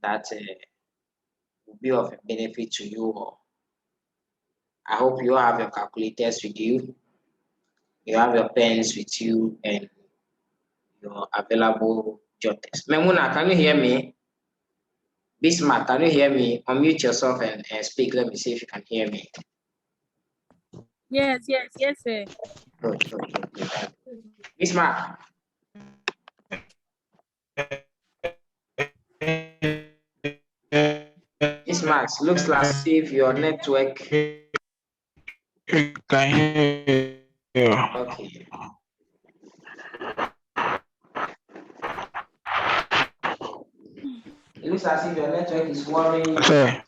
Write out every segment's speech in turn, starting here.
that will be of benefit to you all. I hope you have your calculators with you, you have your pens with you, and your available jotters. Memuna, can you hear me? Bismarck, can you hear me? Unmute yourself and speak. Let me see if you can hear me. Yes, sir. Good. Bismarck. Bismarck, looks as if your network. Can hear you. Okay. It looks as if your network is worrying you. Okay.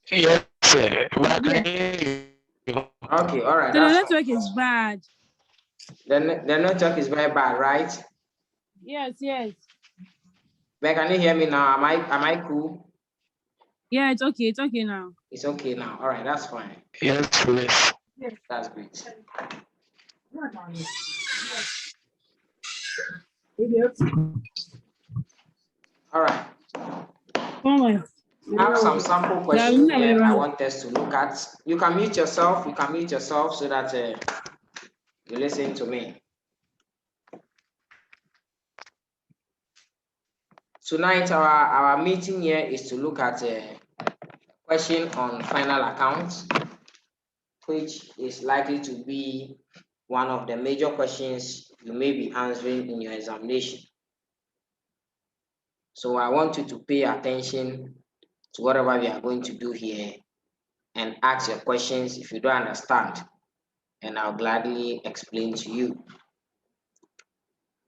Yes, sir. But I can hear you. Okay, all right. So the network is bad. The network is very bad, right? Yes. But can you hear me now? Am I cool? Yeah, it's okay. It's okay now. It's okay now. All right, that's fine. Yes, please. That's great. All right. I have some sample questions here I want us to look at. You can mute yourself. So that you listen to me. Tonight, our meeting here is to look at a question on final accounts, which is likely to be one of the major questions you may be answering in your examination. So I want you to pay attention to whatever we are going to do here and ask your questions if you don't understand, and I'll gladly explain to you.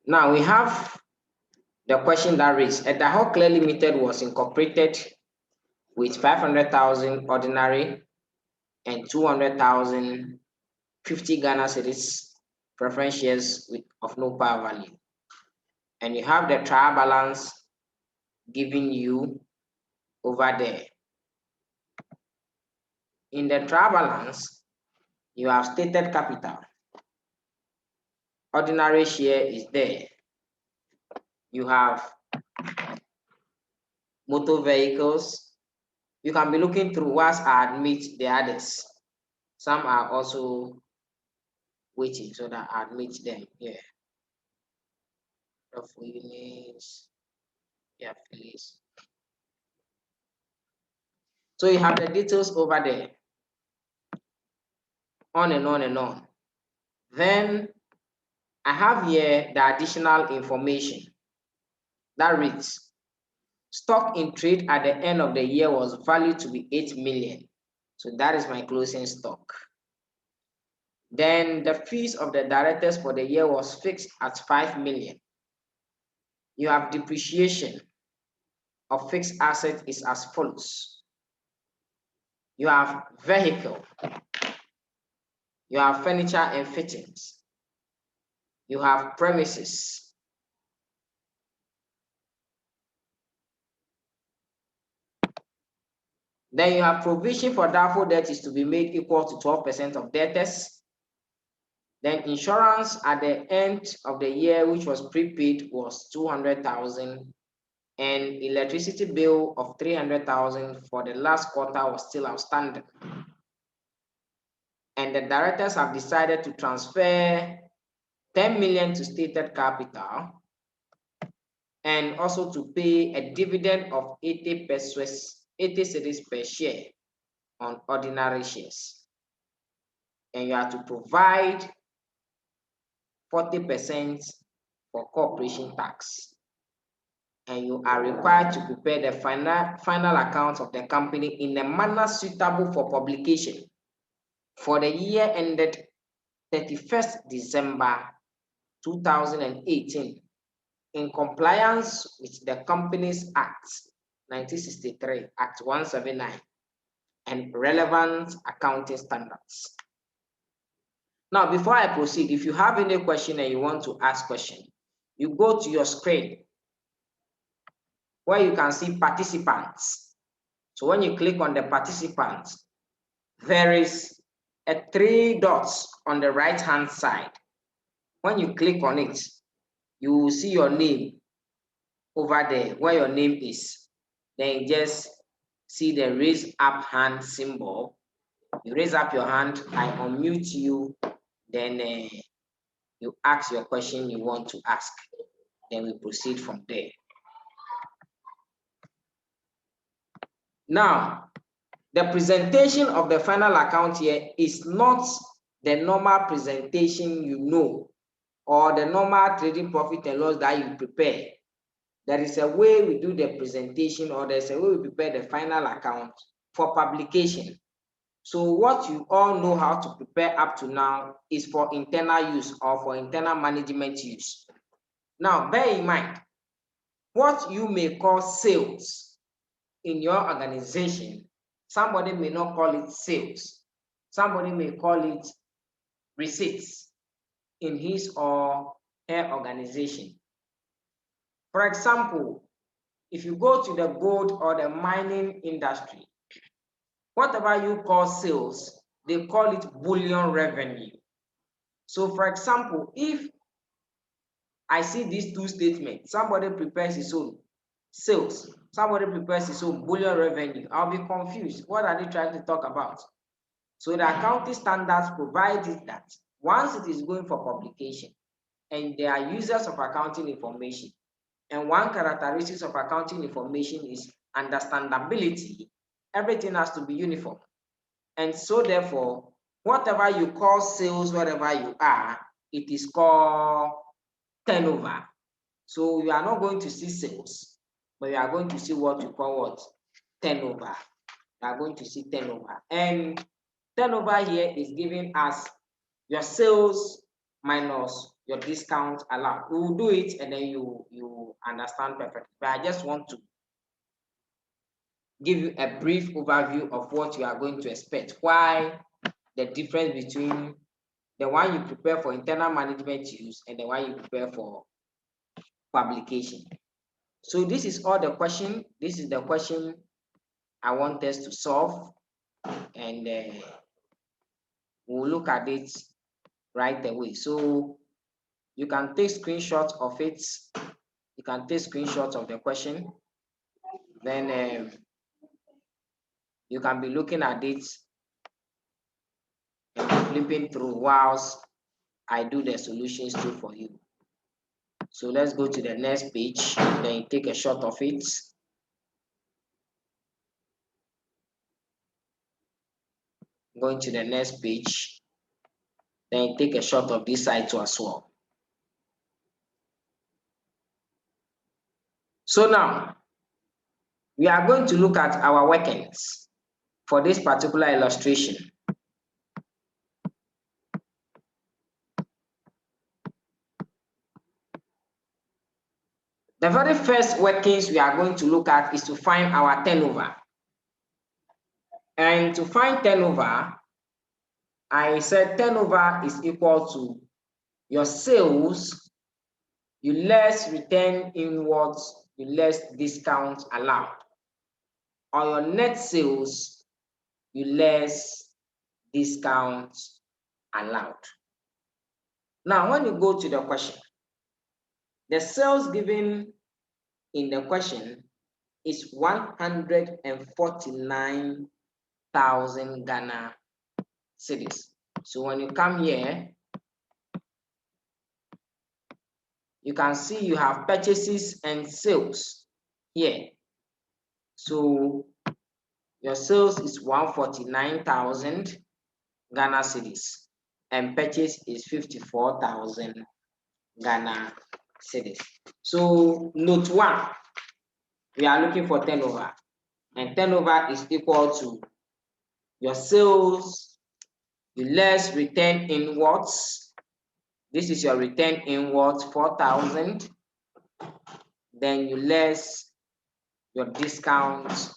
Now we have the question that reads, Edaho Clear Limited was incorporated with 500,000 ordinary and 200,000 50 Ghana cedis preference shares of no par value. And you have the trial balance given you over there. In the trial balance, you have stated capital. Ordinary share is there. You have motor vehicles. You can be looking through whilst I admit the others. Some are also waiting so that I admit them here. Of units, yeah, please. So you have the details over there. On and on and on. Then I have here the additional information that reads, stock in trade at the end of the year was valued to be 8 million. So that is my closing stock. Then the fees of the directors for the year was fixed at 5 million. You have depreciation of fixed asset is as follows. You have vehicle. You have furniture and fittings. You have premises. Then you have provision for doubtful debt is to be made equal to 12% of debtors. Then insurance at the end of the year, which was prepaid, was 200,000, and electricity bill of 300,000 for the last quarter was still outstanding. And the directors have decided to transfer 10 million to stated capital and also to pay a dividend of 80 cedis per share on ordinary shares. And you have to provide 40% for corporation tax. And you are required to prepare the final accounts of the company in a manner suitable for publication for the year ended 31st December 2018 in compliance with the Companies Act 1963, Act 179, and relevant accounting standards. Now, before I proceed, if you have any question and you want to ask question, you go to your screen where you can see participants. So when you click on the participants, there is a 3 dots on the right hand side. When you click on it, you will see your name over there where your name is. Then you just see the raise up hand symbol. You raise up your hand, I unmute you, then you ask your question you want to ask. Then we proceed from there. Now, the presentation of the final account here is not the normal presentation you know, or the normal trading profit and loss that you prepare. There is a way we do the presentation, or there's a way we prepare the final account for publication. So what you all know how to prepare up to now is for internal use or for internal management use. Now, bear in mind, what you may call sales in your organization, somebody may not call it sales. Somebody may call it receipts in his or her organization. For example, if you go to the gold or the mining industry, whatever you call sales, they call it bullion revenue. So for example, if I see these two statements, somebody prepares his own sales, somebody prepares his own bullion revenue, I'll be confused. What are they trying to talk about? So the accounting standards provide it that once it is going for publication and they are users of accounting information, and one characteristic of accounting information is understandability, everything has to be uniform. And so therefore, whatever you call sales, wherever you are, it is called turnover. So you are not going to see sales, but you are going to see what you call what? Turnover. You are going to see turnover. And turnover here is giving us your sales minus your discount allowed. We will do it and then you understand perfectly. But I just want to give you a brief overview of what you are going to expect. Why the difference between the one you prepare for internal management use and the one you prepare for publication. So this is all the question. This is the question I want us to solve, and we'll look at it right away. So you can take screenshots of it. You can take screenshots of the question. Then you can be looking at it and flipping through whilst I do the solutions too for you. So let's go to the next page, then you take a shot of it. Going to the next page, then you take a shot of this side too as well. So now, we are going to look at our workings for this particular illustration. The very first workings we are going to look at is to find our turnover. And to find turnover, I said turnover is equal to your sales, you less return inwards, you less discount allowed. Or your net sales, you less discount allowed. Now, when you go to the question, the sales given in the question is 149,000 Ghana cedis. So when you come here, you can see you have purchases and sales here. So your sales is 149,000 Ghana cedis and purchase is 54,000 Ghana cedis. So note 1, we are looking for turnover, and turnover is equal to your sales, you less return inwards. This is your return inwards, 4,000. Then you less your discount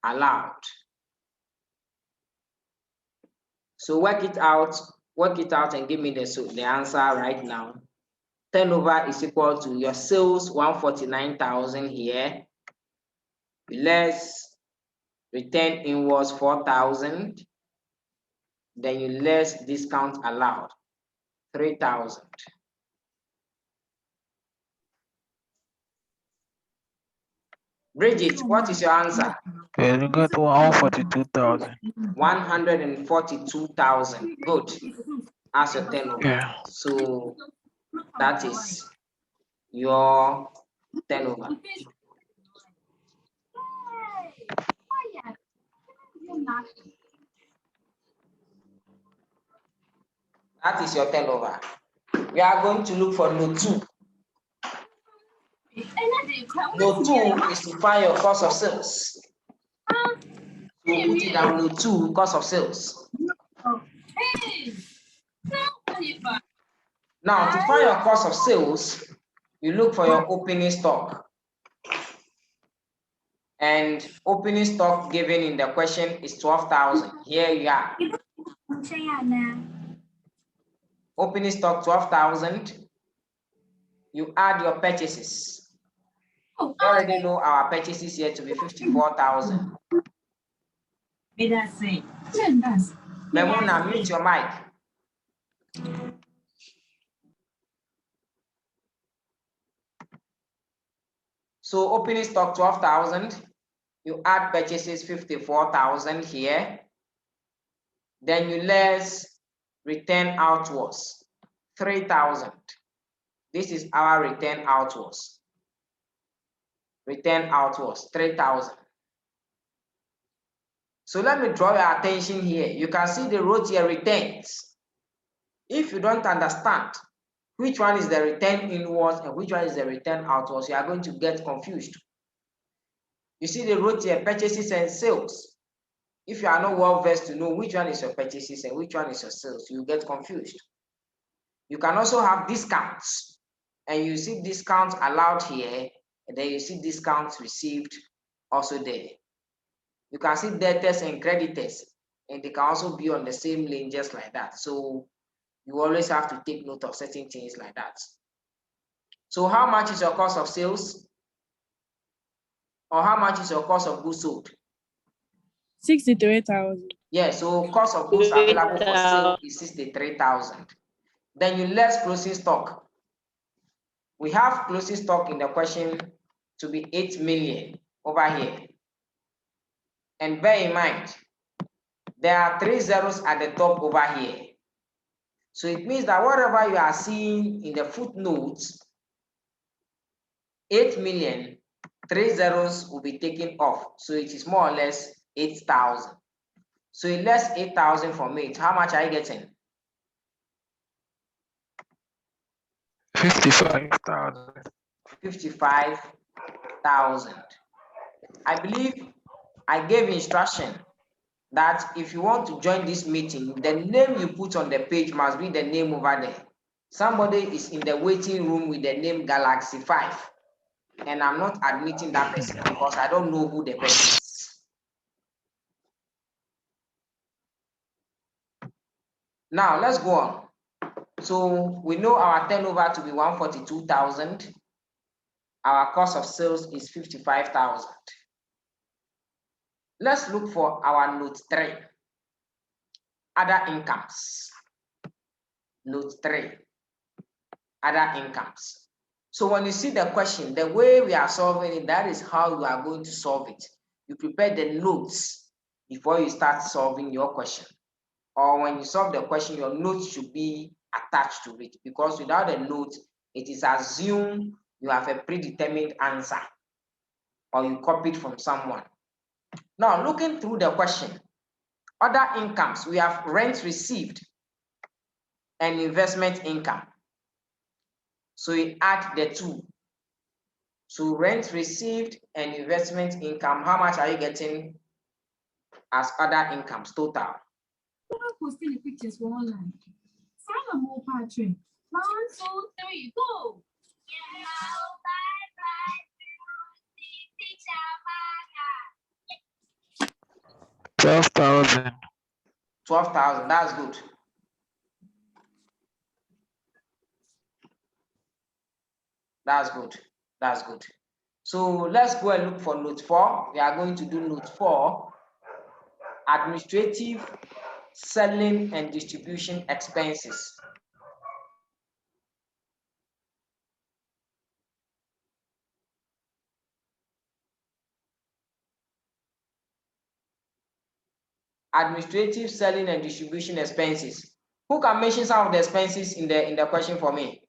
allowed. So work it out and give me the answer right now. Turnover is equal to your sales, 149,000 here, less Return in was 4,000. Then you less discount allowed, 3,000. Bridget, what is your answer? You got 142,000. 142,000. Good. As your turnover. Yeah. So that is your turnover. That is your turnover. We are going to look for note 2. Note 2 is to find your cost of sales. So put it down, note 2, cost of sales. Now, to find your cost of sales, you look for your opening stock. And opening stock given in the question is 12,000. Here you are. Opening stock 12,000. You add your purchases. You already know our purchases here to be 54,000. Memuna, mute your mic. So opening stock 12,000. You add purchases 54,000 here. Then you less return outwards 3,000. This is our return outwards. Return outwards 3,000. So let me draw your attention here. You can see the row here returns. If you don't understand which one is the return inwards and which one is the return outwards, you are going to get confused. You see the row here, purchases and sales. If you are not well versed to know which one is your purchases and which one is your sales, you get confused. You can also have discounts, and you see discounts allowed here, and then you see discounts received also there. You can see debtors and creditors, and they can also be on the same lane just like that. So you always have to take note of certain things like that. So how much is your cost of sales? Or how much is your cost of goods sold? 63,000. Yeah, so cost of goods available for sale is 63,000. Then you less closing stock. We have closing stock in the question to be 8 million over here. And bear in mind, there are 3 zeros at the top over here. So it means that whatever you are seeing in the footnotes, 8 million, 3 zeros will be taken off. So it is more or less 8,000. So it less 8,000 from it. How much are you getting? 55,000. 55,000. I believe I gave instruction that if you want to join this meeting, the name you put on the page must be the name over there. Somebody is in the waiting room with the name Galaxy 5, and I'm not admitting that person because I don't know who the person is. Now let's go on. So we know our turnover to be 142,000. Our cost of sales is 55,000. Let's look for our note 3. Other incomes. Note 3. Other incomes. So when you see the question, the way we are solving it, that is how you are going to solve it. You prepare the notes before you start solving your question. Or when you solve the question, your notes should be attached to it, because without a note, it is assumed you have a predetermined answer or you copied from someone. Now, looking through the question, other incomes, we have rent received and investment income. So we add the two. So rent received and investment income, how much are you getting as other incomes total? Posting the pictures for online. Find a more Patrick. 1, 2, 3, go. 12,000. 12,000, that's good. That's good. That's good. So let's go and look for note 4. We are going to do note 4. administrative, selling, and distribution expenses. Administrative, selling, and distribution expenses. Who can mention some of the expenses in the question for me?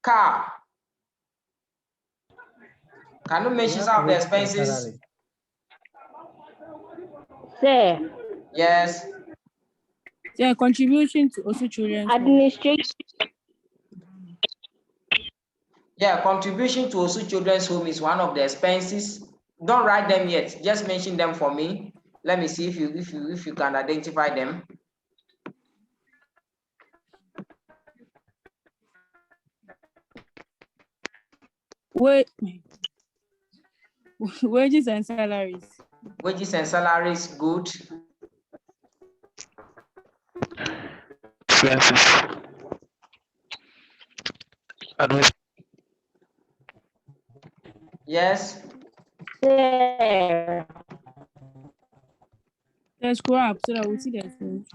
Car. Can you mention some of the expenses? Sir, Yes. Yeah, contribution to also children's home. administration, Yeah, contribution to Osu Children's Home is one of the expenses. Don't write them yet. Just mention them for me. Let me see if you can identify them. Wages and salaries. Wages and salaries, good. Expenses. Yes. sir. Let's scroll up so that we see the expenses.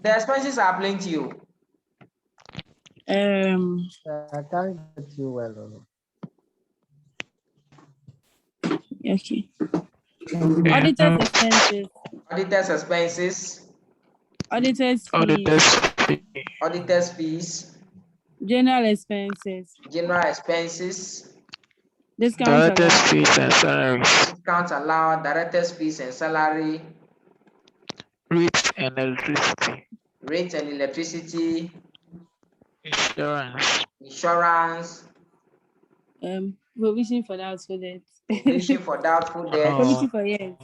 The expenses are plain to you. I can't get you well. Okay. Auditors expenses. Auditors expenses, Auditors fees. Auditors fee. auditors fees, General expenses. general expenses, Discounts Directors allowed. fees and salaries. discounts allowed, directors fees and salary, Rates and electricity. rates and electricity, Insurance. insurance, Provision for doubtful debt. provision for doubtful debt. Provision for yes.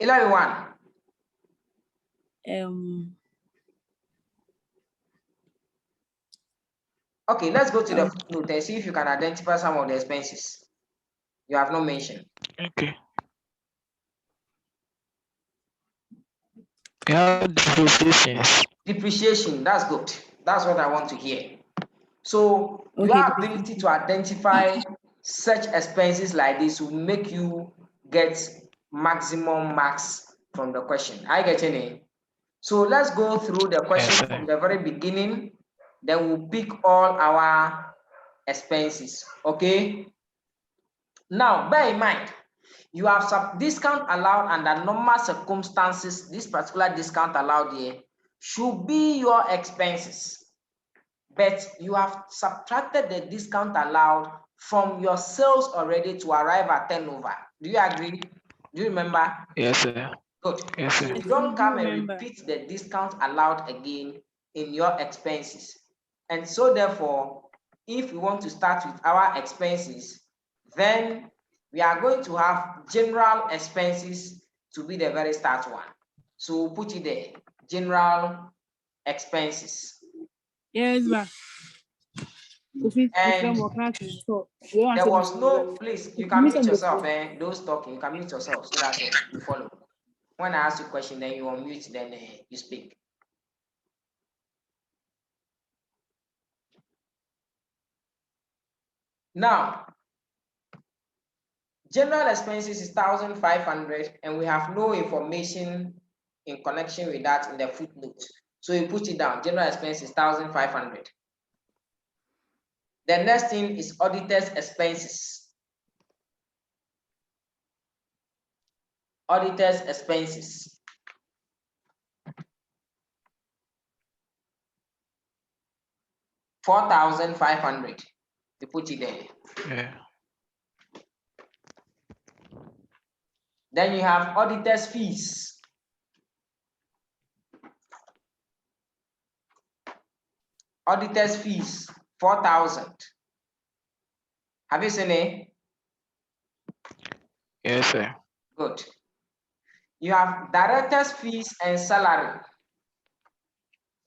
11. Okay, let's go to the footnote and see if you can identify some of the expenses you have not mentioned. Okay. We have depreciations. Depreciation, that's good. That's what I want to hear. So Okay, your ability to identify such expenses like this will make you get maximum marks from the question. I get any. So let's go through the question Yes, from the very beginning. Then we'll pick all our expenses. Okay. Now, bear in mind, you have some discount allowed under normal circumstances. This particular discount allowed here should be your expenses, but you have subtracted the discount allowed from your sales already to arrive at turnover. Do you agree? Do you remember? yes, sir. Good. Yes, So sir. you don't come and Remember. repeat the discount allowed again in your expenses. And so therefore, if we want to start with our expenses, then we are going to have general expenses to be the very start one. So we'll put it there, general expenses. Yes, ma. And there was no, please, you can mute yourself, don't talking, you can mute yourself so that you follow. When I ask you a question, then you unmute, then you speak. Now, general expenses is 1,500, and we have no information in connection with that in the footnote. So you put it down, general expenses 1,500. The next thing is auditors expenses. Auditors expenses. $4,500. You put it there. Yeah. Then you have auditors fees. Auditors fees, 4,000. Have you seen it? Yes, sir. Good. You have directors fees and salary.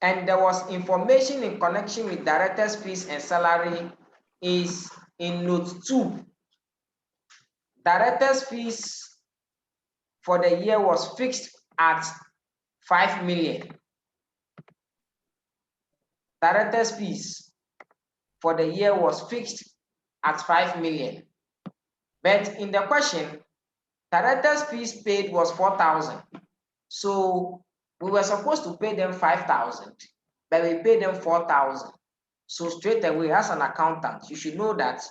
And there was information in connection with directors fees and salary is in note 2 directors' fees for the year was fixed at 5 million. Directors' fees for the year was fixed at 5 million. But in the question, directors' fees paid was 4,000. So we were supposed to pay them 5,000, but we paid them 4,000. So straight away, as an accountant, you should know that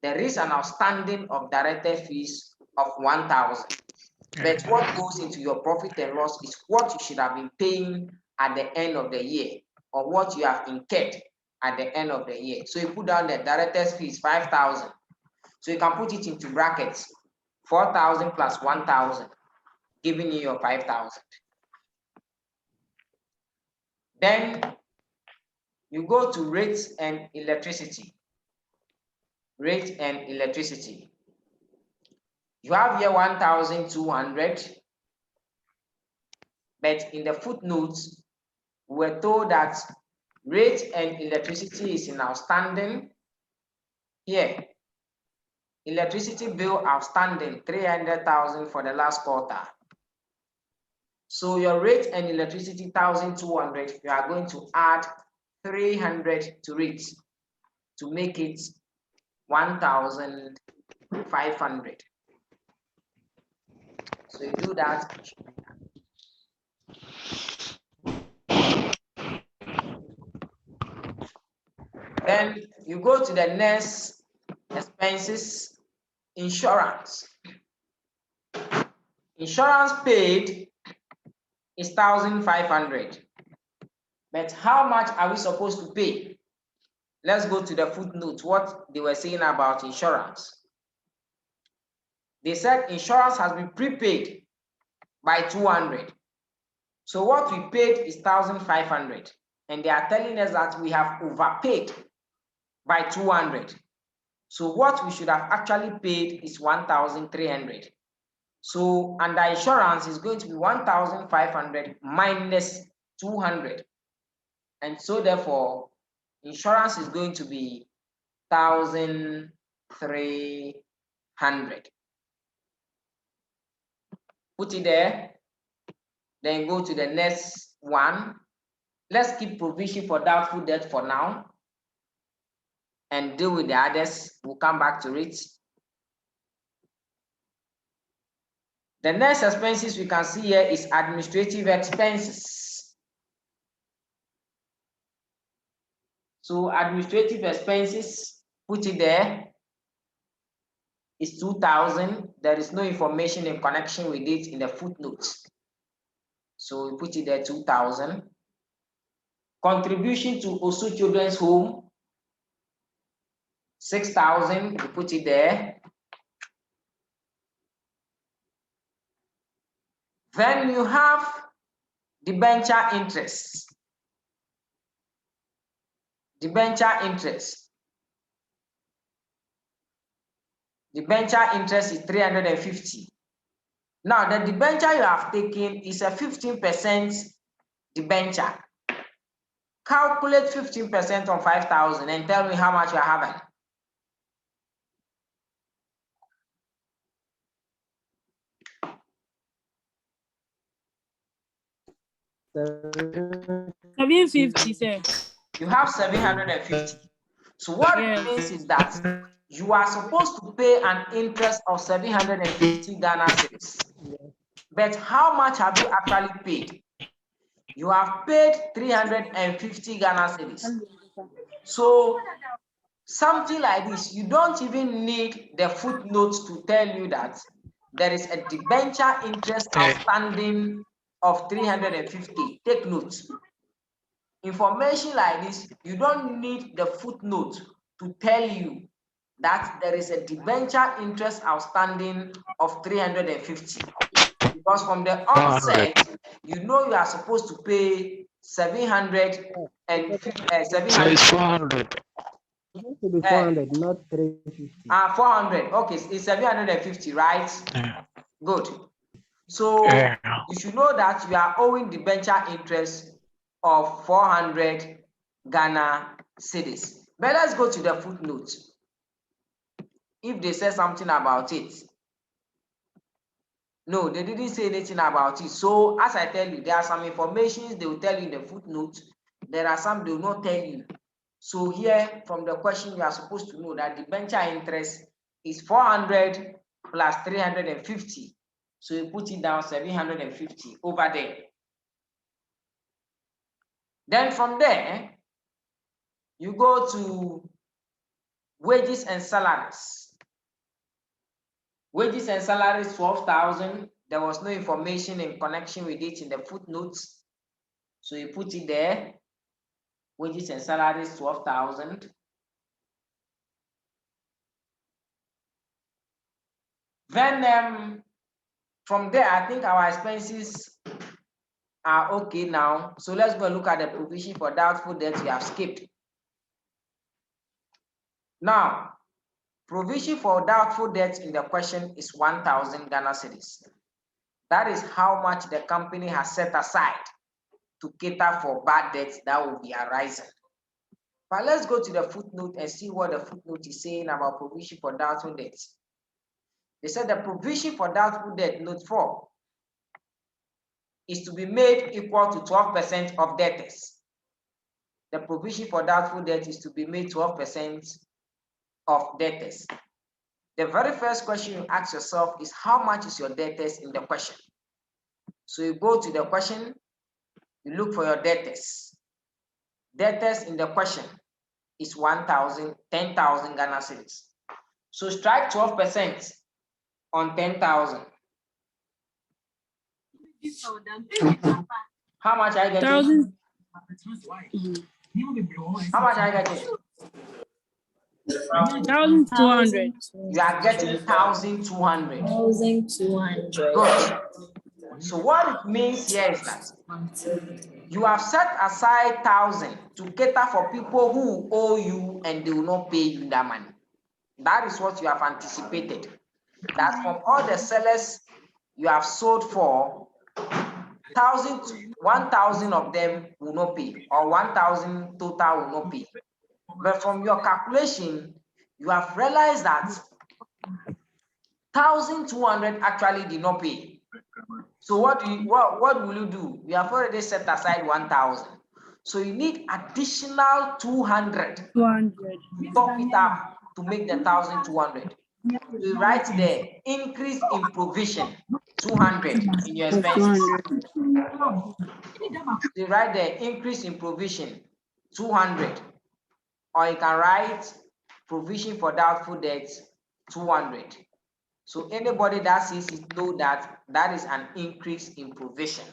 there is an outstanding of director fees of 1,000. But what goes into your profit and loss is what you should have been paying at the end of the year, or what you have incurred at the end of the year. So you put down the director's fees 5,000. So you can put it into brackets, 4,000 plus 1,000, giving you your 5,000. Then you go to rates and electricity. Rate and electricity. You have here 1,200, but in the footnotes, we were told that rate and electricity is in outstanding. Here, electricity bill outstanding 300,000 for the last quarter. So your rate and electricity 1,200, you are going to add 300 to it to make it 1,500. So you do that. Then you go to the next expenses, insurance. Insurance paid is 1,500. But how much are we supposed to pay? Let's go to the footnote, what they were saying about insurance. They said insurance has been prepaid by 200. So what we paid is 1,500. And they are telling us that we have overpaid by 200. So what we should have actually paid is 1,300. So under insurance is going to be 1,500 minus 200. And so therefore, insurance is going to be 1,300. Put it there. Then go to the next one. Let's keep provision for doubtful debt for now and deal with the others. We'll come back to it. The next expenses we can see here is administrative expenses. So administrative expenses, put it there, is 2,000. There is no information in connection with it in the footnotes. So we put it there, 2,000. Contribution to Osu Children's Home, 6,000. We put it there. Then you have debenture interest. Debenture interest. Debenture interest is 350. Now, the debenture you have taken is a 15% debenture. Calculate 15% on 5,000 and tell me how much you are having. $750, sir. You have 750. So what it means is that you are supposed to pay an interest of 750 Ghana cedis. But how much have you actually paid? You have paid 350 Ghana cedis. So something like this, you don't even need the footnotes to tell you that there is a debenture interest outstanding of 350. Take note. Information like this, you don't need the footnote to tell you that there is a debenture interest outstanding of 350. Because from the onset, you know you are supposed to pay 750. So it's 400. It has to be 400, not 350. 400. Okay, it's 750, right? Yeah. Good. So Yeah. you should know that you are owing debenture interest of 400 Ghana cedis. But let's go to the footnote. If they say something about it, No, they didn't say anything about it. So as I tell you, there are some informations they will tell you in the footnote. There are some they will not tell you. So here from the question, you are supposed to know that the debenture interest is 400 plus 350. So you put it down 750 over there. Then from there, you go to wages and salaries. Wages and salaries 12,000. There was no information in connection with it in the footnotes. So you put it there. Wages and salaries 12,000. Then from there, I think our expenses are okay now. So let's go and look at the provision for doubtful debts we have skipped. Now, provision for doubtful debts in the question is 1,000 Ghana cedis. That is how much the company has set aside to cater for bad debts that will be arising. But let's go to the footnote and see what the footnote is saying about provision for doubtful debts. They said the provision for doubtful debt, note 4, is to be made equal to 12% of debtors. The provision for doubtful debt is to be made 12% of debtors. The very first question you ask yourself is how much is your debtors in the question? So you go to the question, you look for your debtors. Debtors in the question is 10,000 Ghana cedis. So strike 12% on 10,000. How much are you getting? 1,000. How much are you getting? 1,200. You are getting 1,200. 1,200. Good. So what it means here is that you have set aside 1,000 to cater for people who owe you and they will not pay you that money. That is what you have anticipated. That from all the sellers you have sold for, 1,000 of them will not pay, or 1,000 total will not pay. But from your calculation, you have realized that 1,200 actually did not pay. So what will you do? You have already set aside 1,000. So you need additional 200 200. top it up to make the 1,200. You write there, increase in provision, 200 in your expenses. 200. You write there, increase in provision, 200. Or you can write provision for doubtful debts, 200. So anybody that sees it know that that is an increase in provision,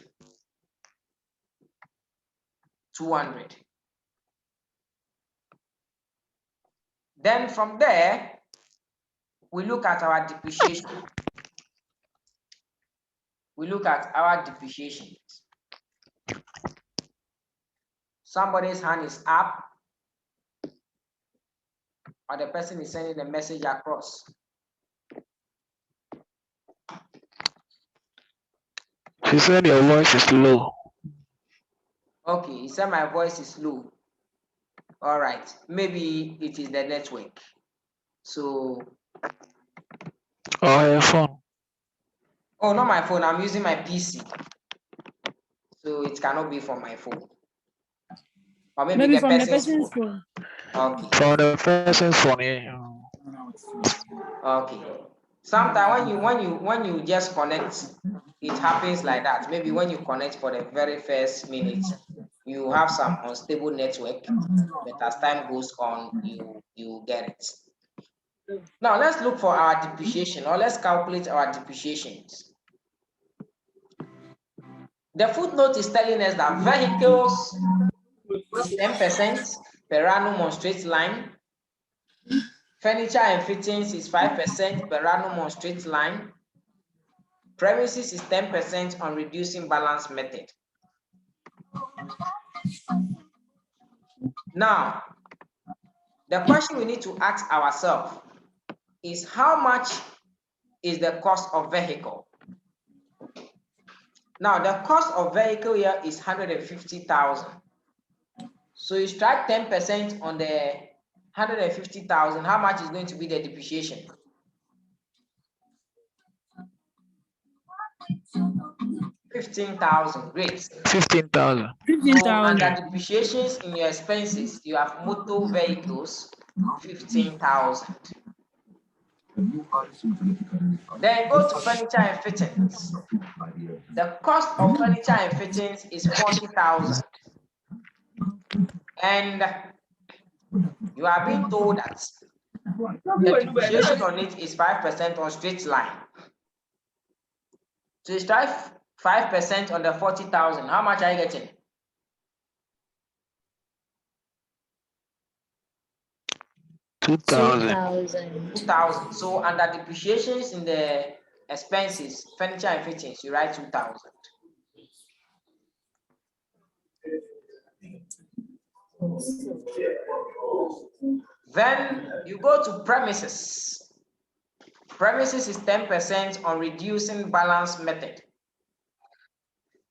200. Then from there, we look at our depreciation. We look at our depreciation. Somebody's hand is up, or the person is sending the message across. She said your voice is low. Okay, he said my voice is low. All right, maybe it is the network. So, Or your phone. oh, not my phone, I'm using my PC. So it cannot be from my phone. Or maybe the from the person's person's phone. phone. Okay. From the person's phone. Yeah. Okay. Sometimes when you just connect, it happens like that. Maybe when you connect for the very first minute, you have some unstable network, but as time goes on, you get it. Now let's look for our depreciation, or let's calculate our depreciations. The footnote is telling us that vehicles is 10% per annum on straight line. Furniture and fittings is 5% per annum on straight line. Premises is 10% on reducing balance method. Now, the question we need to ask ourselves is how much is the cost of vehicle? Now, the cost of vehicle here is 150,000. So you strike 10% on the 150,000. How much is going to be the depreciation? 15,000. Great. 15,000. So 15,000. under depreciations in your expenses, you have motor vehicles, 15,000. Then go to furniture and fittings. The cost of furniture and fittings is 40,000. And you are being told that the depreciation on it is 5% on straight line. So you strike 5% on the 40,000. How much are you getting? 2,000. 2,000. So under depreciations in the expenses, furniture and fittings, you write 2,000. Then you go to premises. Premises is 10% on reducing balance method.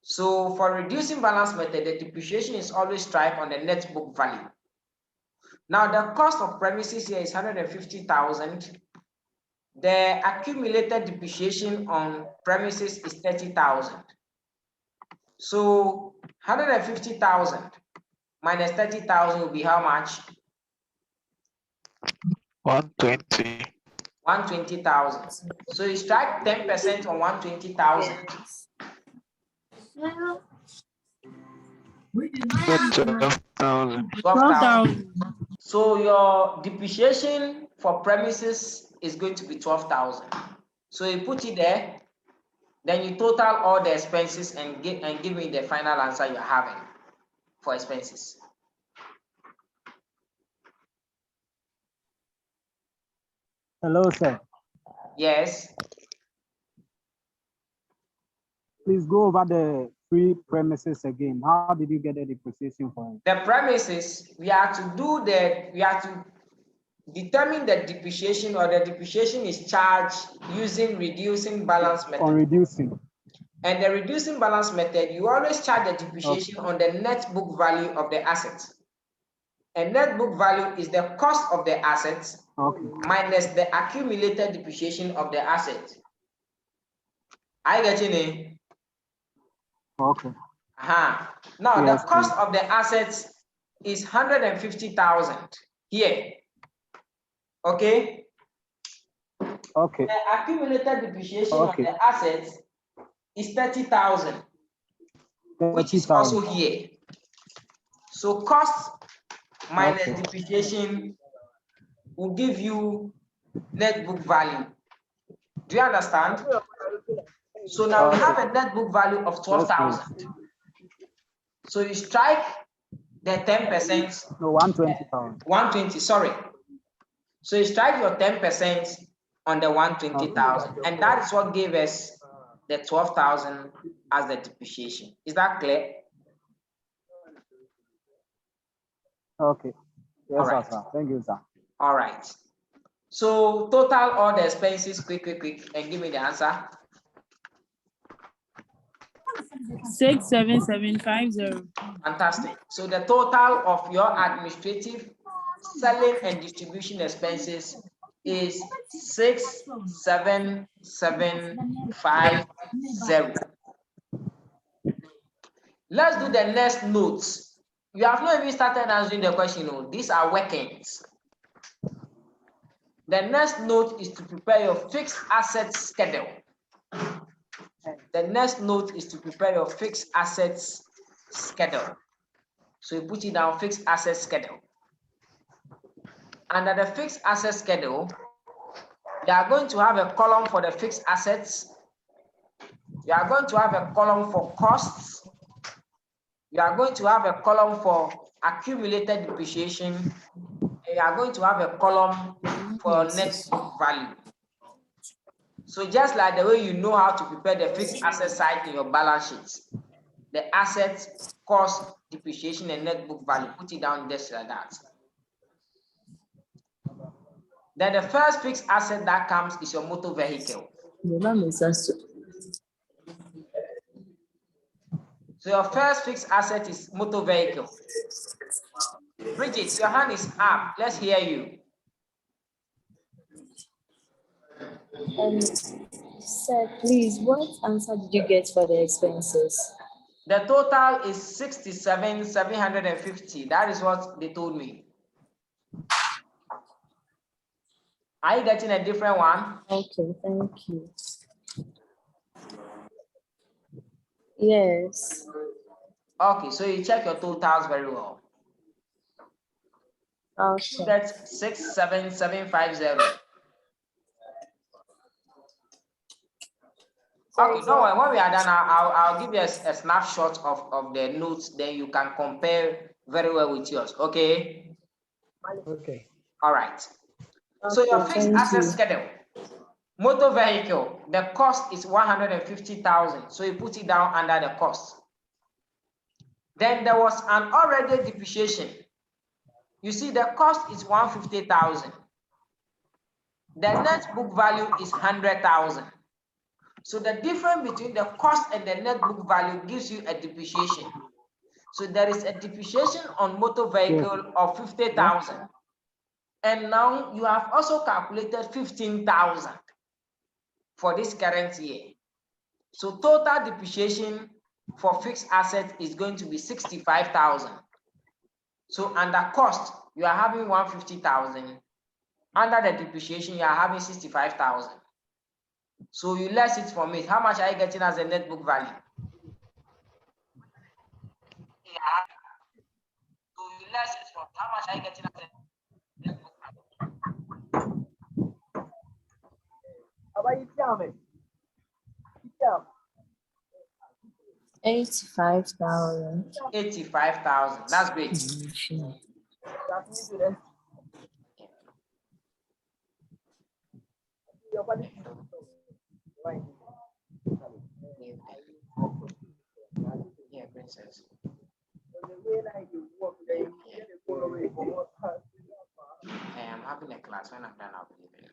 So for reducing balance method, the depreciation is always strike on the net book value. Now the cost of premises here is 150,000. The accumulated depreciation on premises is 30,000. So 150,000 minus 30,000 will be how much? 120. 120,000. So you strike 10% on 120,000. 12,000. 12,000. So your depreciation for premises is going to be 12,000. So you put it there, then you total all the expenses and give me the final answer you're having for expenses. Hello, sir. Yes. Please go over the three premises again. How did you get the depreciation for it? The premises, we have to determine the depreciation, or the depreciation is charged using reducing balance method. On reducing. And the reducing balance method, you always charge the depreciation on the net book value of the assets. And net book value is the cost of the assets minus the accumulated depreciation of the asset. I get you, name. Okay. Now yes, the cost of the assets is 150,000 here. Okay. Okay. The accumulated depreciation of the assets is 30,000, which is also here. So cost minus depreciation will give you net book value. Do you understand? So now we have a net book value of 12,000. So you strike the 10%. No, 120,000. 120, sorry. So you strike your 10% on the 120,000, and that is what gave us the 12,000 as the depreciation. Is that clear? Okay. Yes, all right. Sir. Thank you, sir. All right. So total all the expenses, quick, and give me the answer. 67750. Fantastic. So the total of your administrative, selling, and distribution expenses is 67750. Let's do the next notes. You have not even started answering the question. No, these are workings. The next note is to prepare your fixed assets schedule. The next note is to prepare your fixed assets schedule. So you put it down, fixed assets schedule. Under the fixed assets schedule, you are going to have a column for the fixed assets. You are going to have a column for costs. You are going to have a column for accumulated depreciation. And you are going to have a column for net book value. So just like the way you know how to prepare the fixed asset side in your balance sheets, the assets, cost, depreciation, and net book value, put it down just like that. Then the first fixed asset that comes is your motor vehicle. So your first fixed asset is motor vehicle. Bridget, your hand is up. Let's hear you. Sir, please, what answer did you get for the expenses? The total is 67,750. That is what they told me. Are you getting a different one? Okay, thank you. Yes. Okay, so you check your totals very well. Okay. That's 67750. Okay, don't worry. When we are done, I'll give you a snapshot of the notes. Then you can compare very well with yours. Okay. Okay. All right. So your Okay, fixed thank asset you. schedule. Motor vehicle. The cost is 150,000. So you put it down under the cost. Then there was an already depreciation. You see, the cost is 150,000. The net book value is 100,000. So the difference between the cost and the net book value gives you a depreciation. So there is a depreciation on motor vehicle of 50,000. And now you have also calculated 15,000 for this current year. So total depreciation for fixed asset is going to be 65,000. So under cost, you are having 150,000. Under the depreciation, you are having 65,000. So you less it from it. How much are you getting as a net book value? So you less it from how much are you getting as a net book value? 85,000. 85,000. That's great. Yeah, princess. I'm having a class. When I'm done, I'll be leaving.